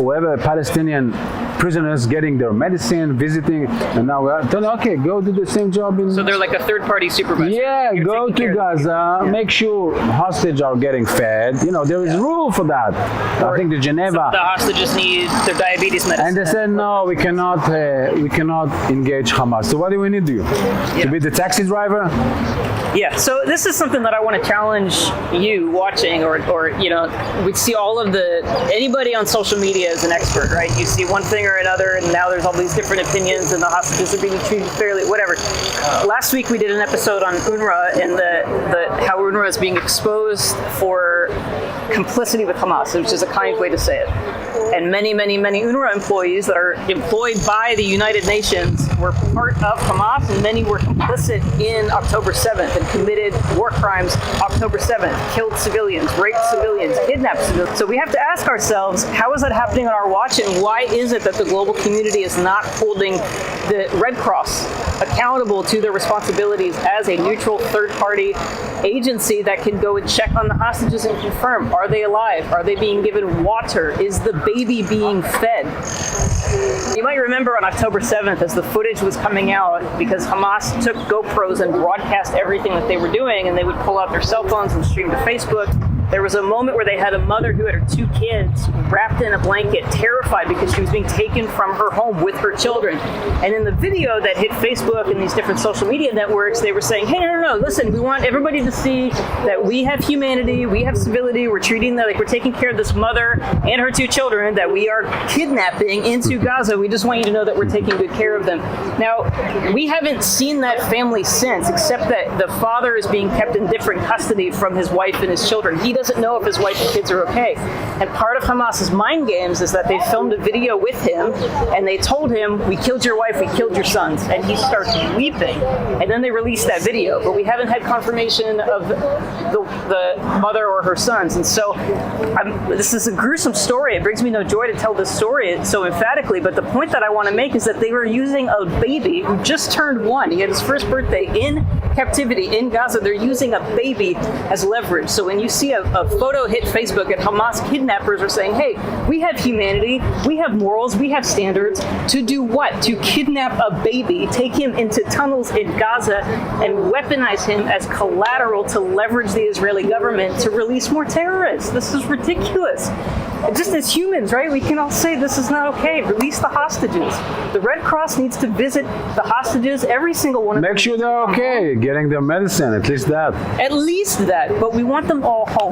whoever Palestinian prisoners getting their medicine, visiting, and now we're telling, okay, go do the same job in... So they're like a third-party supervisor. Yeah, You're go taking to care of Gaza, make sure hostages are getting fed. You know, there is rule for that. I think the Geneva... The hostages need their diabetes medicine. And they said, no, we cannot engage Hamas. So what do we need to do? To be the taxi driver? Yeah, so this is something that I want to challenge you watching, or you know, we see all of anybody on social media is an expert, right? You see one thing or another, and now there's all these different opinions, and the hostages are being treated fairly, whatever. Last week we did an episode on UNRWA and how UNRWA is being exposed for complicity with Hamas, which is a kind way to say it. And many, many, many UNRWA employees that are employed by the United Nations were part of Hamas, and many were complicit in October 7th and committed war crimes October 7th, killed civilians, raped civilians, kidnapped civilians. So we have to ask ourselves, how is that happening on our watch, and why is it that the global community is not holding the Red Cross accountable to their responsibilities as a neutral third-party agency that can go and check on the hostages and confirm, are they alive? Are they being given water? Is the baby being fed? You might remember on October 7th, as the footage was coming out, because Hamas took GoPros and broadcast everything that they were doing, and they would pull out their cell phones and stream to Facebook. There was a moment where they had a mother who had her 2 kids wrapped in a blanket, terrified because she was being taken from her home with her children. And in the video that hit Facebook and these different social media networks, they were saying, hey, no, listen, we want everybody to see that we have humanity, we have civility, we're treating them like we're taking care of this mother and her 2 children that we are kidnapping into Gaza. We just want you to know that we're taking good care of them. Now, we haven't seen that family since, except that the father is being kept in different custody from his wife and his children. He doesn't know if his wife and kids are okay. And part of Hamas's mind games is that they filmed a video with him and they told him, we killed your wife, we killed your sons. And he starts weeping. And then they released that video. But we haven't had confirmation of the mother or her sons. And so this is a gruesome story. It brings me no joy to tell this story so emphatically. But the point that I want to make is that they were using a baby who just turned 1. He had his first birthday in captivity in Gaza. They're using a baby as leverage. So when you see a photo hit Facebook and Hamas kidnappers are saying, hey, we have humanity, we have morals, we have standards, to do what? To kidnap a baby, take him into tunnels in Gaza, and weaponize him as collateral to leverage the Israeli government to release more terrorists. This is ridiculous. Just as humans, right? We can all say this is not okay. Release the hostages. The Red Cross needs to visit the hostages, every single one of them. Make sure they're okay, getting their medicine, at least that. At least that, but we want them all home.